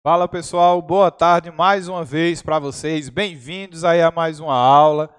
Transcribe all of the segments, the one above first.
Fala pessoal, boa tarde mais uma vez para vocês, bem-vindos aí a mais uma aula,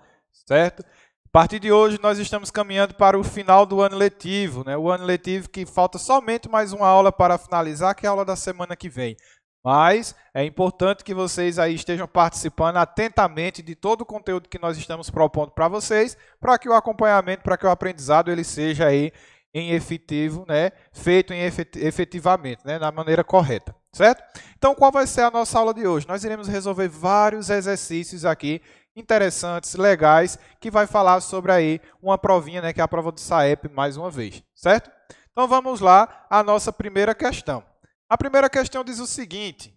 certo? A partir de hoje nós estamos caminhando para o final do ano letivo, né? O ano letivo que falta somente mais uma aula para finalizar, que é a aula da semana que vem. Mas é importante que vocês aí estejam participando atentamente de todo o conteúdo que nós estamos propondo para vocês, para que o acompanhamento, para que o aprendizado ele seja aí em efetivo, né? Feito efetivamente, né? Da maneira correta, certo? Então, qual vai ser a nossa aula de hoje? Nós iremos resolver vários exercícios aqui interessantes, legais, que vai falar sobre aí uma provinha, né, que é a prova do SAEP mais uma vez, certo? Então, vamos lá à nossa primeira questão. A primeira questão diz o seguinte: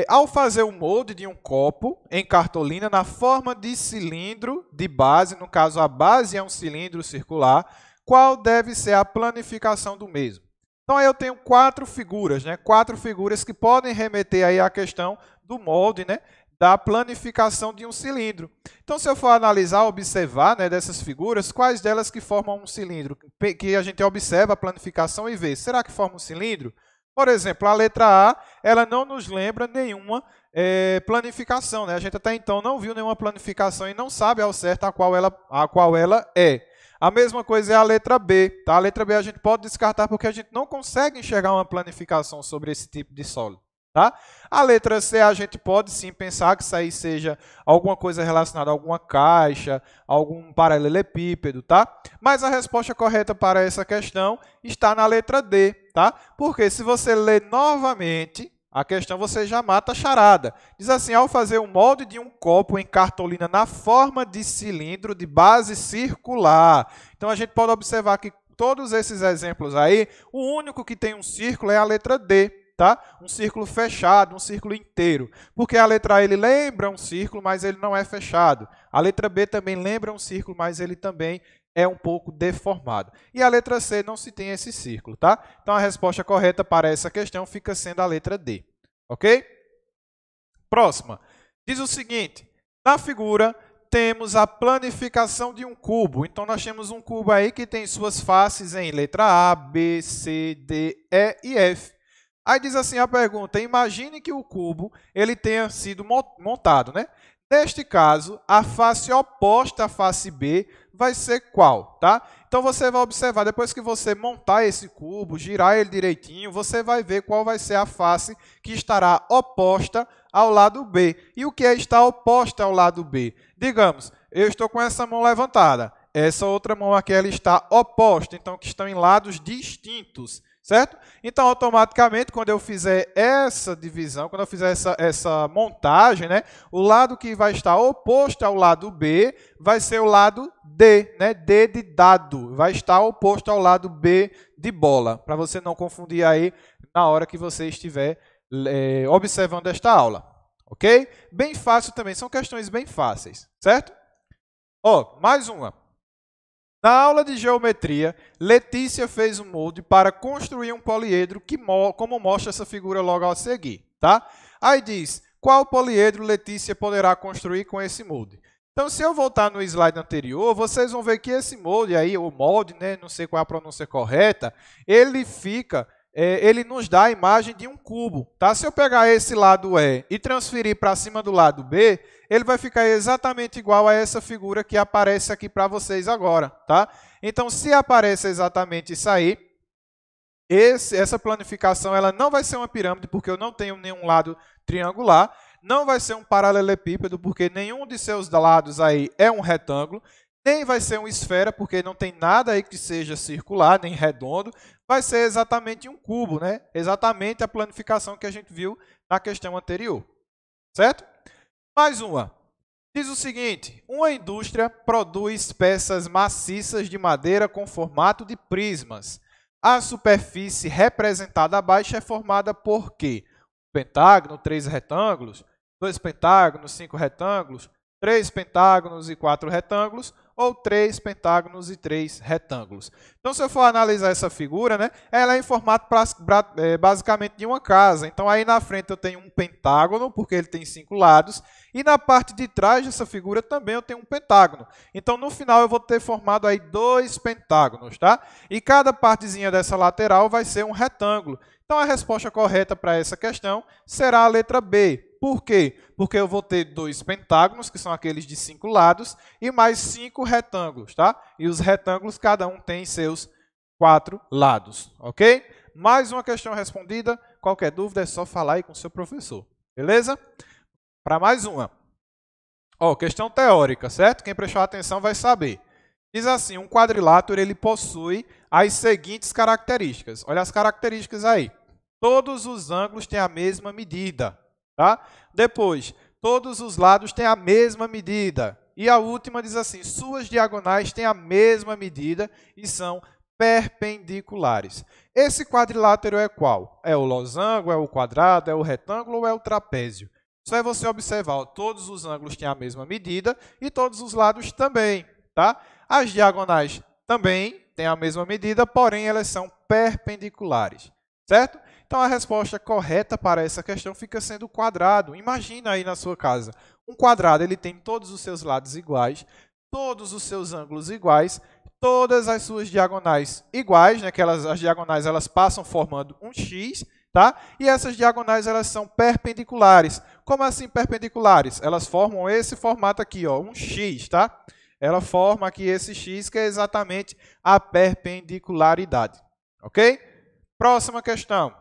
ao fazer o molde de um copo em cartolina na forma de cilindro de base, no caso a base é um cilindro circular, qual deve ser a planificação do mesmo? Então, aí eu tenho quatro figuras, né? Quatro figuras que podem remeter aí à questão do molde, né? Da planificação de um cilindro. Então, se eu for analisar, observar, né, dessas figuras, quais delas que formam um cilindro? Que a gente observa a planificação e vê, será que forma um cilindro? Por exemplo, a letra A, ela não nos lembra nenhuma planificação, né? A gente até então não viu nenhuma planificação e não sabe ao certo a qual ela é. A mesma coisa é a letra B. Tá? A letra B a gente pode descartar porque a gente não consegue enxergar uma planificação sobre esse tipo de sólido. Tá? A letra C a gente pode sim pensar que isso aí seja alguma coisa relacionada a alguma caixa, algum paralelepípedo, tá? Mas a resposta correta para essa questão está na letra D, tá? Porque se você ler novamente a questão, você já mata a charada. Diz assim: ao fazer o molde de um copo em cartolina na forma de cilindro de base circular. Então, a gente pode observar que todos esses exemplos aí, o único que tem um círculo é a letra D. Tá? Um círculo fechado, um círculo inteiro. Porque a letra A ele lembra um círculo, mas ele não é fechado. A letra B também lembra um círculo, mas ele também é um pouco deformado. E a letra C não se tem esse círculo, tá? Então, a resposta correta para essa questão fica sendo a letra D. Ok? Próxima. Diz o seguinte: na figura temos a planificação de um cubo. Então, nós temos um cubo aí que tem suas faces em letra A, B, C, D, E e F. Aí diz assim a pergunta: imagine que o cubo ele tenha sido montado, né? Neste caso, a face oposta à face B vai ser qual, tá? Então, você vai observar, depois que você montar esse cubo, girar ele direitinho, você vai ver qual vai ser a face que estará oposta ao lado B. E o que é estar oposta ao lado B? Digamos, eu estou com essa mão levantada, essa outra mão aqui ela está oposta, então que estão em lados distintos. Certo? Então, automaticamente, quando eu fizer essa divisão, quando eu fizer essa montagem, né, o lado que vai estar oposto ao lado B vai ser o lado D, né, D de dado, vai estar oposto ao lado B de bola, para você não confundir aí na hora que você estiver observando esta aula. Ok? Bem fácil também, são questões bem fáceis, certo? Ó, mais uma. Na aula de geometria, Letícia fez um molde para construir um poliedro, como mostra essa figura logo a seguir. Tá? Aí diz, qual poliedro Letícia poderá construir com esse molde? Então, se eu voltar no slide anterior, vocês vão ver que esse molde aí, o molde, né, não sei qual é a pronúncia correta, ele nos dá a imagem de um cubo. Tá? Se eu pegar esse lado E e transferir para cima do lado B, ele vai ficar exatamente igual a essa figura que aparece aqui para vocês agora. Tá? Então, se aparece exatamente isso aí, essa planificação ela não vai ser uma pirâmide, porque eu não tenho nenhum lado triangular, não vai ser um paralelepípedo, porque nenhum de seus lados aí é um retângulo, nem vai ser uma esfera, porque não tem nada aí que seja circular, nem redondo, vai ser exatamente um cubo, né? Exatamente a planificação que a gente viu na questão anterior. Certo? Mais uma. Diz o seguinte: uma indústria produz peças maciças de madeira com formato de prismas. A superfície representada abaixo é formada por quê? Pentágono, 3 retângulos, 2 pentágonos, 5 retângulos, 3 pentágonos e 4 retângulos, ou 3 pentágonos e 3 retângulos. Então, se eu for analisar essa figura, né, ela é em formato basicamente de uma casa. Então, aí na frente eu tenho um pentágono, porque ele tem 5 lados, e na parte de trás dessa figura também eu tenho um pentágono. Então, no final, eu vou ter formado aí 2 pentágonos, tá? E cada partezinha dessa lateral vai ser um retângulo. Então, a resposta correta para essa questão será a letra B. Por quê? Porque eu vou ter 2 pentágonos, que são aqueles de 5 lados, e mais 5 retângulos, tá? E os retângulos, cada um tem seus 4 lados, ok? Mais uma questão respondida. Qualquer dúvida é só falar aí com o seu professor, beleza? Para mais uma. Ó, questão teórica, certo? Quem prestou atenção vai saber. Diz assim, um quadrilátero ele possui as seguintes características. Olha as características aí. Todos os ângulos têm a mesma medida. Tá? Depois, todos os lados têm a mesma medida. E a última diz assim, suas diagonais têm a mesma medida e são perpendiculares. Esse quadrilátero é qual? É o losango, é o quadrado, é o retângulo ou é o trapézio? Só é você observar, ó, todos os ângulos têm a mesma medida e todos os lados também. Tá? As diagonais também têm a mesma medida, porém elas são perpendiculares, certo? Então a resposta correta para essa questão fica sendo o quadrado. Imagina aí na sua casa, um quadrado ele tem todos os seus lados iguais, todos os seus ângulos iguais, todas as suas diagonais iguais, né? As diagonais elas passam formando um X, tá? E essas diagonais elas são perpendiculares. Como assim perpendiculares? Elas formam esse formato aqui, ó, um X, tá? Ela forma aqui esse X, que é exatamente a perpendicularidade. Ok? Próxima questão.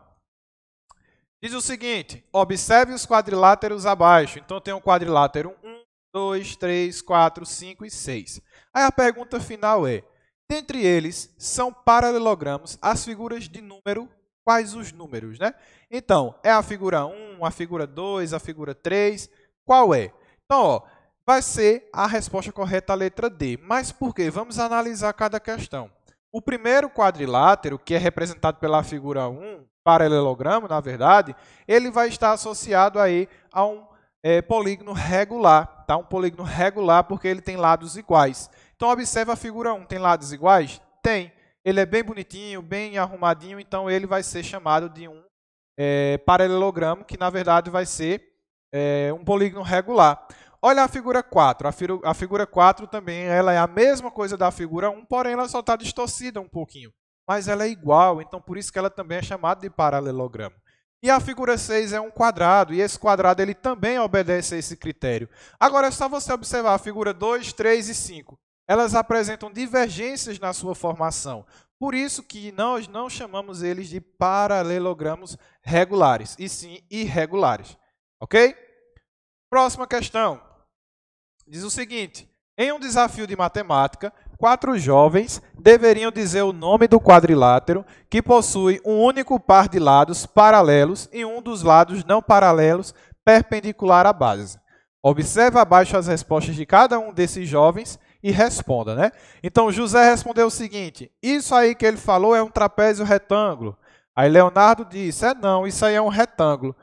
Diz o seguinte, observe os quadriláteros abaixo. Então, tem um quadrilátero 1, 2, 3, 4, 5 e 6. Aí a pergunta final é, dentre eles, são paralelogramos as figuras de número, quais os números, né? Então, é a figura 1, a figura 2, a figura 3, qual é? Então, ó, vai ser a resposta correta a letra D. Mas por quê? Vamos analisar cada questão. O primeiro quadrilátero, que é representado pela figura 1, paralelogramo, na verdade, ele vai estar associado aí a um polígono regular. Tá? Um polígono regular porque ele tem lados iguais. Então, observe a figura 1. Tem lados iguais? Tem. Ele é bem bonitinho, bem arrumadinho, então ele vai ser chamado de um paralelogramo, que na verdade vai ser um polígono regular. Olha a figura 4. A figura 4 também ela é a mesma coisa da figura 1, porém ela só está distorcida um pouquinho. Mas ela é igual, então por isso que ela também é chamada de paralelogramo. E a figura 6 é um quadrado, e esse quadrado ele também obedece a esse critério. Agora é só você observar a figura 2, 3 e 5. Elas apresentam divergências na sua formação. Por isso que nós não chamamos eles de paralelogramos regulares, e sim irregulares. Ok? Próxima questão. Diz o seguinte, em um desafio de matemática, 4 jovens deveriam dizer o nome do quadrilátero que possui um único par de lados paralelos e um dos lados não paralelos perpendicular à base. Observe abaixo as respostas de cada um desses jovens e responda, né? Então, José respondeu o seguinte, isso aí que ele falou é um trapézio retângulo. Aí Leonardo disse, não, isso aí é um retângulo.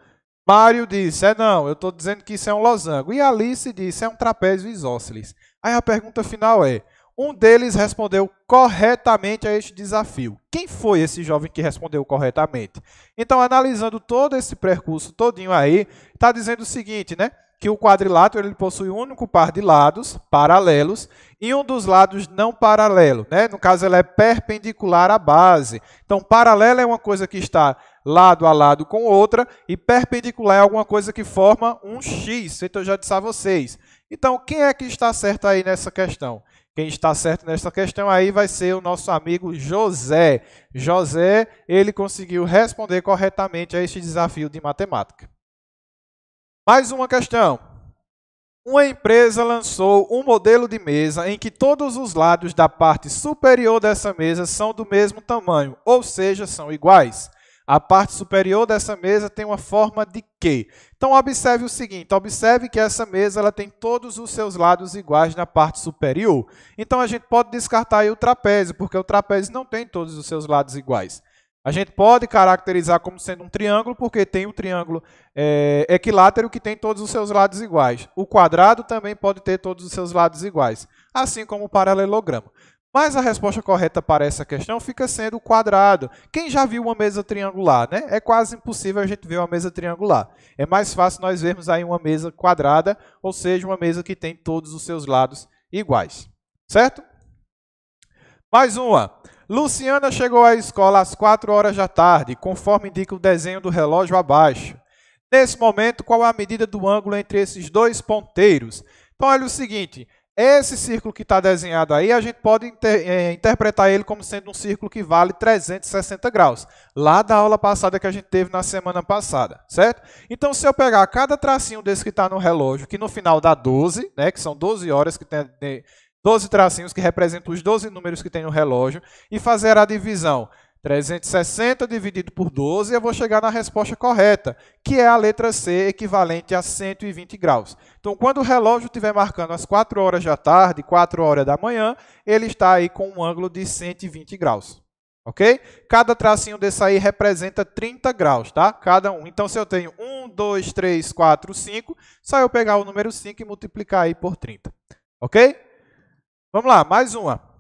Mário disse, não, eu estou dizendo que isso é um losango. E Alice disse, é um trapézio isósceles. Aí a pergunta final é, um deles respondeu corretamente a este desafio. Quem foi esse jovem que respondeu corretamente? Então, analisando todo esse percurso todinho aí, está dizendo o seguinte, né? Que o quadrilátero ele possui um único par de lados paralelos e um dos lados não paralelo, né? No caso, ela é perpendicular à base. Então, paralelo é uma coisa que está lado a lado com outra e perpendicular é alguma coisa que forma um X, feito eu já disse a vocês. Então, quem é que está certo aí nessa questão? Quem está certo nessa questão aí vai ser o nosso amigo José. José, ele conseguiu responder corretamente a este desafio de matemática. Mais uma questão. Uma empresa lançou um modelo de mesa em que todos os lados da parte superior dessa mesa são do mesmo tamanho, ou seja, são iguais. A parte superior dessa mesa tem uma forma de quê? Então, observe o seguinte, observe que essa mesa ela tem todos os seus lados iguais na parte superior. Então, a gente pode descartar aí o trapézio, porque o trapézio não tem todos os seus lados iguais. A gente pode caracterizar como sendo um triângulo, porque tem um triângulo equilátero que tem todos os seus lados iguais. O quadrado também pode ter todos os seus lados iguais. assim como o paralelogramo. Mas a resposta correta para essa questão fica sendo o quadrado. Quem já viu uma mesa triangular, né? É quase impossível a gente ver uma mesa triangular. É mais fácil nós vermos aí uma mesa quadrada, ou seja, uma mesa que tem todos os seus lados iguais. Certo? Mais uma. Luciana chegou à escola às 4 horas da tarde, conforme indica o desenho do relógio abaixo. Nesse momento, qual é a medida do ângulo entre esses dois ponteiros? Então, olha o seguinte. Esse círculo que está desenhado aí, a gente pode interpretar ele como sendo um círculo que vale 360 graus, lá da aula passada que a gente teve na semana passada, certo? Então, se eu pegar cada tracinho desse que está no relógio, que no final dá 12, né, que são 12 horas, que tem 12 tracinhos que representam os 12 números que tem no relógio, e fazer a divisão 360 dividido por 12, eu vou chegar na resposta correta, que é a letra C, equivalente a 120 graus. Então, quando o relógio estiver marcando as 4 horas da tarde, 4 horas da manhã, ele está aí com um ângulo de 120 graus. Ok? Cada tracinho desse aí representa 30 graus, tá? Cada um. Então, se eu tenho 1, 2, 3, 4, 5, só eu pegar o número 5 e multiplicar aí por 30. Ok? Vamos lá, mais uma.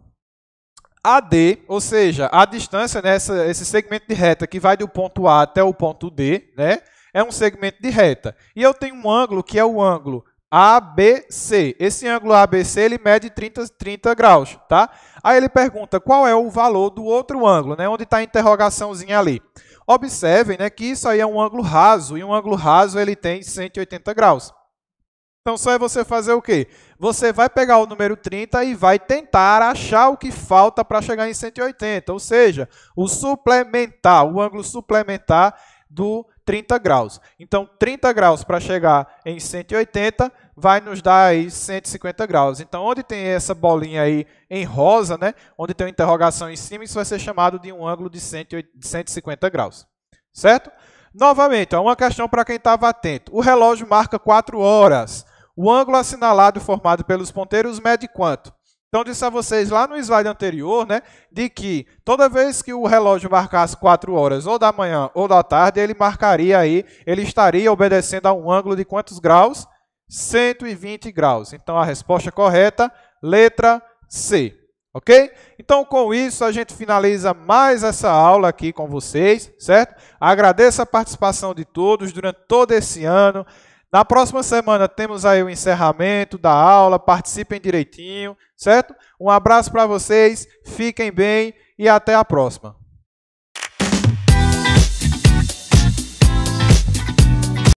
AD, ou seja, a distância, né, esse segmento de reta que vai do ponto A até o ponto D, né, é um segmento de reta. E eu tenho um ângulo que é o ângulo ABC. Esse ângulo ABC ele mede 30 graus. Tá? Aí ele pergunta qual é o valor do outro ângulo, né, onde está a interrogaçãozinha ali. Observem, né, que isso aí é um ângulo raso, e um ângulo raso ele tem 180 graus. Então, só é você fazer o quê? Você vai pegar o número 30 e vai tentar achar o que falta para chegar em 180, ou seja, o suplementar, o ângulo suplementar do 30 graus. Então, 30 graus para chegar em 180 vai nos dar aí 150 graus. Então, onde tem essa bolinha aí em rosa, né, onde tem uma interrogação em cima, isso vai ser chamado de um ângulo de 150 graus. Certo? Novamente, uma questão para quem estava atento. O relógio marca 4 horas. O ângulo assinalado formado pelos ponteiros mede quanto? Então, disse a vocês lá no slide anterior, né, de que toda vez que o relógio marcasse 4 horas, ou da manhã ou da tarde, ele estaria obedecendo a um ângulo de quantos graus? 120 graus. Então, a resposta correta, letra C. Ok? Então, com isso, a gente finaliza mais essa aula aqui com vocês, certo? Agradeço a participação de todos durante todo esse ano. Na próxima semana temos aí o encerramento da aula, participem direitinho, certo? Um abraço para vocês, fiquem bem e até a próxima.